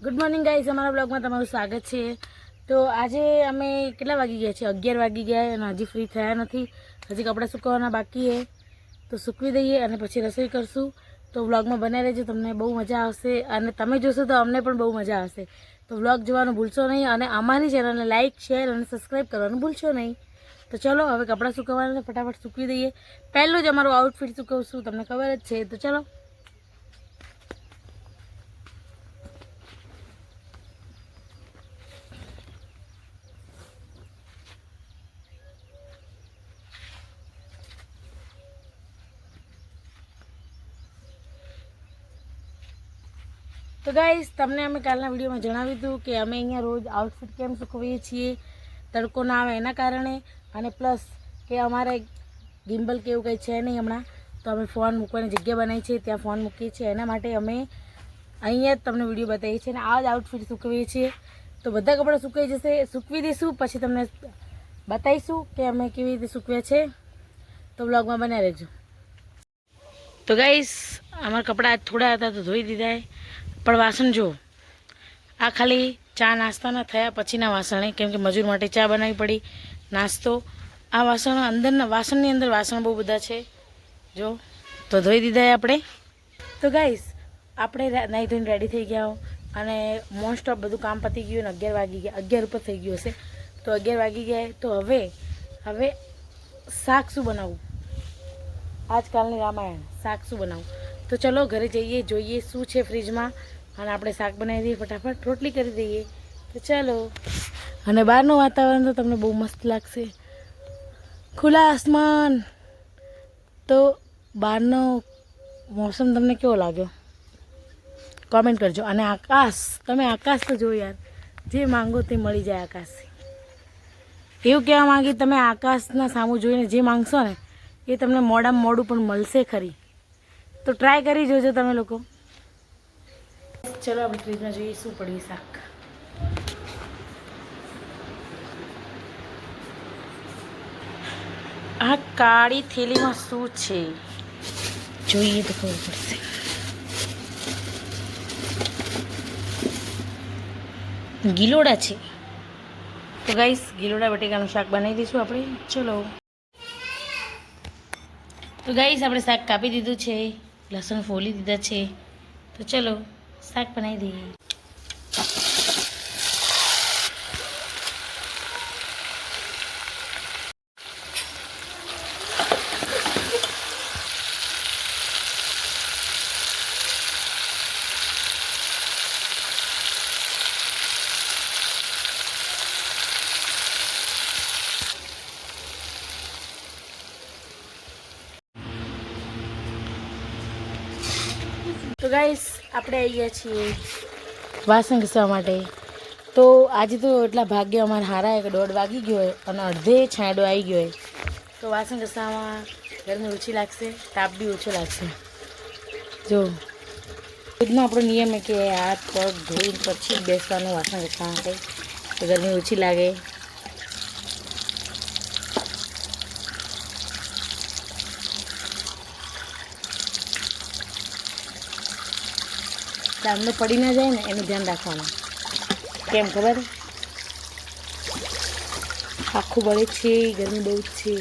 Good morning guys, અમારા બ્લોગમાં તમારું સ્વાગત છે। તો આજે અમે કેટલા વાગી ગયા છે? 11 વાગી ગયા અને હજી ફ્રી થયા નથી। હજી કપડાં સુકવવાના બાકી છે, તો સૂકવી દઈએ અને પછી રસોઈ કરશું। તો વ્લોગમાં બને રહેજો, તમને બહુ મજા આવશે અને તમે જોશો તો અમને પણ બહુ મજા આવશે। તો વ્લોગ જોવાનું ભૂલશો નહીં અને અમારી ચેનલને લાઇક, શેર અને સબસ્ક્રાઈબ કરવાનું ભૂલશો નહીં। તો ચલો હવે કપડાં સુકવવાના ફટાફટ સૂકવી દઈએ। પહેલું જ અમારું આઉટફિટ સૂકવશું, તમને ખબર જ છે। તો ચલો। તો ગાઈસ, તમને અમે કાલના વિડીયોમાં જણાવ્યું હતું કે અમે અહીંયા રોજ આઉટફિટ કેમ સૂકવીએ છીએ, તડકો ના આવે એના કારણે, અને પ્લસ કે અમારે ગિમ્બલ કે એવું કંઈ છે નહીં હમણાં, તો અમે ફોન મૂકવાની જગ્યા બનાવી છે, ત્યાં ફોન મૂકીએ છીએ। એના માટે અમે અહીંયા જ તમને વિડીયો બતાવીએ છીએ અને આ જ આઉટફિટ સૂકવીએ છીએ। તો બધા કપડાં સુકાઈ જશે, સૂકવી દઈશું, પછી તમને બતાવીશું કે અમે કેવી રીતે સૂકવ્યા છે। તો બ્લોગમાં બન્યા રહેજો। તો ગાઈસ, અમારા કપડાં થોડા હતા તો ધોઈ દીધા, પણ વાસણ જો આ ખાલી ચા નાસ્તાના થયા પછીના વાસણ, કેમ કે મજૂર માટે ચા બનાવવી પડી, નાસ્તો, આ વાસણ અંદરના વાસણની અંદર વાસણ બહુ બધા છે જો, તો ધોઈ દીધા આપણે। તો ગાઈસ, આપણે નાહી ધોઈને રેડી થઈ ગયા અને મોસ્ટ ઓફ બધું કામ પતી ગયું ને 11 વાગી ગયા, 11 ઉપર થઈ ગયું હશે, તો 11 વાગી ગયા। તો હવે શાક શું બનાવવું, આજકાલની રામાયણ, શાક શું બનાવવું? તો ચલો ઘરે જઈએ, જોઈએ શું છે ફ્રીજમાં અને આપણે શાક બનાવી દઈએ, ફટાફટ રોટલી કરી દઈએ। તો ચાલો। અને બહારનું વાતાવરણ તો તમને બહુ મસ્ત લાગશે, ખુલ્લા આસમાન। તો બહારનો મોસમ તમને કેવો લાગ્યો કોમેન્ટ કરજો। અને આકાશ, તમે આકાશ તો જો યાર, જે માંગો તે મળી જાય આકાશ। એવું કહેવા માંગી, તમે આકાશના સામું જોઈને જે માંગશો ને એ તમને મોડામાં મોડું પણ મળશે ખરી। તો ટ્રાય કરી જોજો તમે લોકો। ચલો આપણે ફ્રીજમાં જોઈએ શું પડ્યું શાક। આ કાળી થેલીમાં શું છે જોઈએ તો ખબર પડશે। ગિલોડા છે। તો ગાઈસ, ગિલોડા બટેકાનું શાક બનાવી દઈશું આપણે। ચલો। તો ગાઈસ, આપણે શાક કાપી દીધું છે, લસણ ફોલી દીધા છે, તો ચલો શાક બનાવી દઈએ। તો ગાઈસ, આપણે આવી ગયા છીએ વાસણ ઘસવા માટે। તો આજે તો એટલા ભાગ્ય અમારે હારા કે 1:30 વાગી ગયો હોય અને અડધે છાંયડો આવી ગયો હોય, તો વાસણ ઘસવામાં ગરમી ઓછી લાગશે, તાપ બી ઓછો લાગશે। જો રોજનો આપણો નિયમ છે કે હાથ પગ ધોઈને પછી જ બેસવાનું વાસણ ઘસવા માટે, તો ગરમી ઓછી લાગે। સામને પડી ના જાય ને એનું ધ્યાન રાખવાનું, કેમ ખબર? આખું બળે છે, ગરમી બહુ જ છે।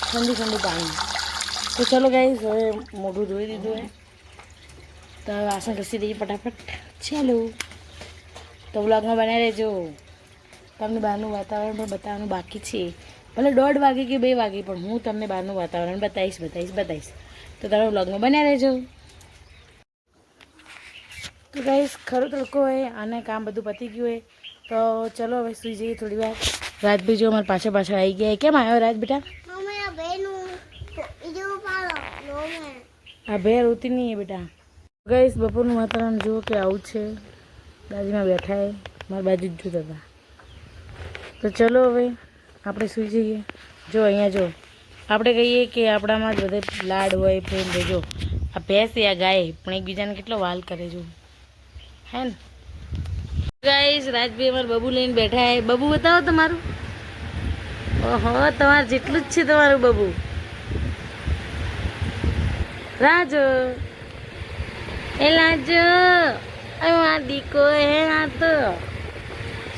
ઠંડુ ઠંડુ પાણી। તો ચલો ગાઈસ, હવે મોઢું ધોઈ દીધું હોય તો હવે વાસણ ઘસી દઈએ ફટાફટ। ચાલો, તો બ્લોગમાં બનાવી રહેજો, તમને બહારનું વાતાવરણ પણ બતાવવાનું બાકી છે। ભલે 1:30 વાગે કે 2 વાગે, પણ હું તમને બહારનું વાતાવરણ બતાવીશ। તો તમે બ્લોગમાં બન્યા રહેજો। તો ગાઈસ, ખરો તડકો હોય અને કામ બધું પતી ગયું હોય, તો ચલો હવે સૂઈ જઈએ થોડી વાર। રાજભી જો અમારે પાછળ આવી ગયા। કેમ આવ્યો રાજ બેટા? આ ભેર હોતી નહીં બેટા। ગાઈસ, બપોરનું વાતાવરણ જુઓ કે આવું છે, બાજુમાં બેઠા એ મારી બાજુ જ જોતા હતા। તો ચલો હવે આપણે સૂઈ જઈએ। જો અહીંયા જો આપણે કહીએ કે આપણામાં જ બધે લાડ હોય, પ્રેમ હોય। જો આ ભેંસ આ ગાય પણ એકબીજાને કેટલો વાલ કરે જો, હે ને ગાઈસ? રાજભાઈ અમારું બબુ લઈને બેઠા હે। બબુ બતાવો તમારું। ઓહો, તમારે જેટલું જ છે તમારું બબુ। રાજુ એ લાજો આ દીકો હે આ તો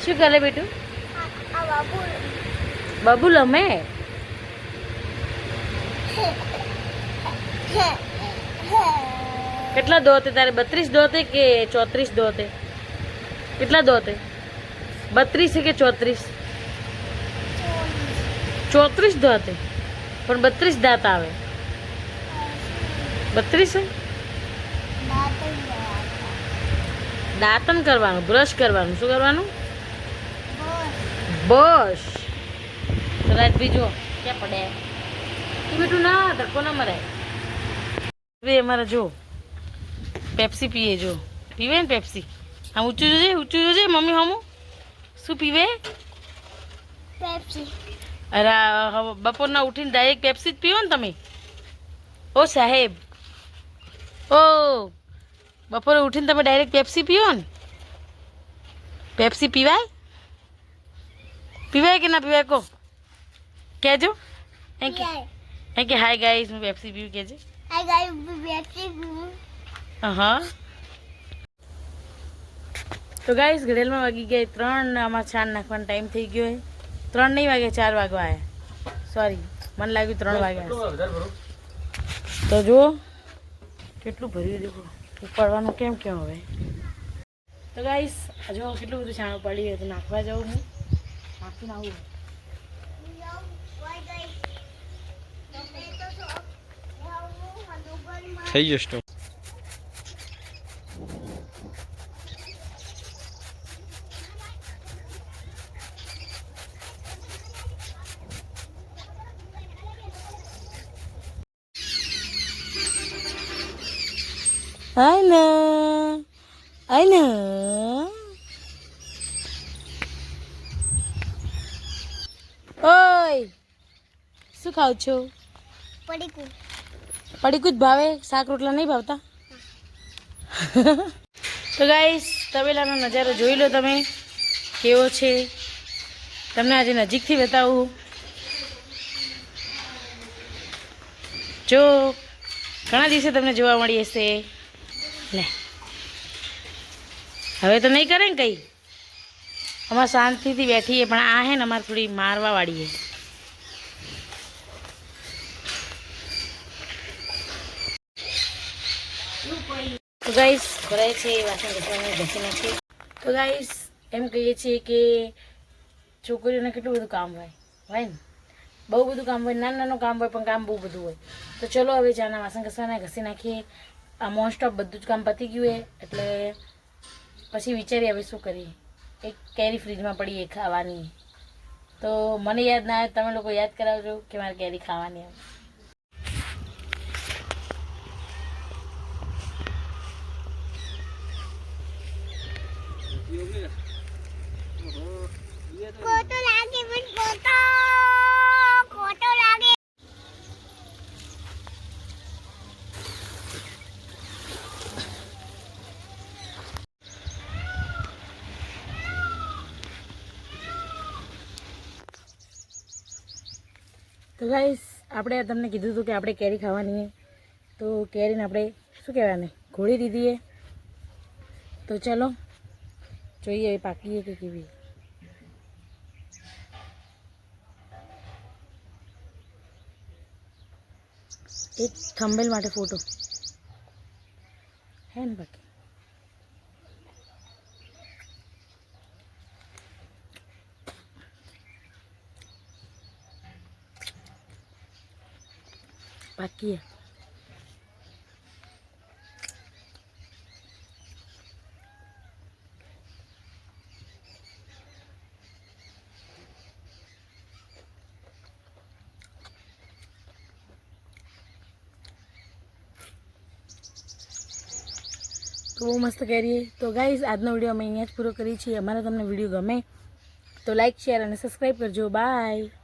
શું કરે બેટું બબુલ અમે કેટલા દો હતા તારે 32 દો હતા કે 34 દો હતા કેટલા દો હતા 32 કે 34 34 દો હતા પણ 32 દાંત આવે 32 દાંતન કરવાનું બ્રશ કરવાનું શું કરવાનું બસ રાત બીજો ક્યાં પડે એ બેટું ના ધક્કો ના મરે અમારે જો પેપ્સી પીએ જો પીવે ને પેપ્સી હા ઊંચું જોજે મમ્મી હમું શું પીવે પેપ્સી અરે બપોરના ઉઠીને ડાયરેક્ટ પેપ્સી જ પીવો ને તમે ઓ સાહેબ ઓ બપોરે ઉઠીને તમે ડાયરેક્ટ પેપ્સી પીવો ને પેપ્સી પીવાય પીવાય કે ના પીવાય કહો કહેજો એ કે હાય ગાઈસ હું પેપ્સી પીવું કહેજે હાય ગાઈસ પેપ્સી પીવું હા તો ગાઈસ ઘડેલમાં વાગી ગયા 3 ને આમાં છાણ નાખવાનો ટાઈમ થઈ ગયો હે 3 નહીં વાગે 4 વાગવા આવ્યા સોરી મને લાગ્યું 3 વાગ્યા તો જુઓ કેટલું ભર્યું દેખો ઉપાડવાનું કેમ હવે તો ગાઈસ જો કેટલું બધું છાણું પડ્યું તો નાખવા જાઉં હું નાખીને આવું થઈ જશે I know. ઓય શું ખાવ છો પડીકું જ ભાવે શાક રોટલા નહીં ભાવતા તો ગાઈસ તબેલાનો નજારો જોઈ લો તમે કેવો છે તમને આજે નજીકથી બતાવું જો ઘણા દિવસે તમને જોવા મળી હશે લે હવે તો નહીં કરે ને કંઈ અમારે શાંતિથી બેઠીએ પણ આ હે ને અમારે થોડી મારવા વાળી હે તો ગાઈસ ભરાય છે વાસણ ઘસવાનું ઘસી નાખીએ તો ગાઈસ એમ કહીએ છીએ કે છોકરીઓને કેટલું બધું કામ હોય ને બહુ બધું કામ હોય નાનું કામ હોય પણ કામ બહુ બધું હોય તો ચલો હવે ચાના વાસણ ઘસવાના ઘસી નાખીએ આ મોસ્ટ ઓફ બધું જ કામ પતી ગયું હોય એટલે પછી વિચારીએ હવે શું કરીએ એક કેરી ફ્રીજમાં પડી એ ખાવાની તો મને યાદ ના આવે તમે લોકો યાદ કરાવજો કે મારે કેરી ખાવાની આવે ખોટો લાગે પણ ખોટો લાગે તો ગાઈસ આપણે તમને કીધું હતું કે આપણે કેરી ખાવાની તો કેરીને આપણે શું કહેવાય ઘોળી દીધી તો ચલો જોઈએ પાકીએ કે કેવી એક થંબનેલ માટે ફોટો હે ને બાકી બાકી તો બહુ મસ્ત કરીએ તો ગાઈઝ આજનો વિડીયો અમે અહીંયા જ પૂરો કરીએ છીએ અમારો તમને વિડીયો ગમે તો લાઈક શેર અને સબસ્ક્રાઈબ કરજો બાય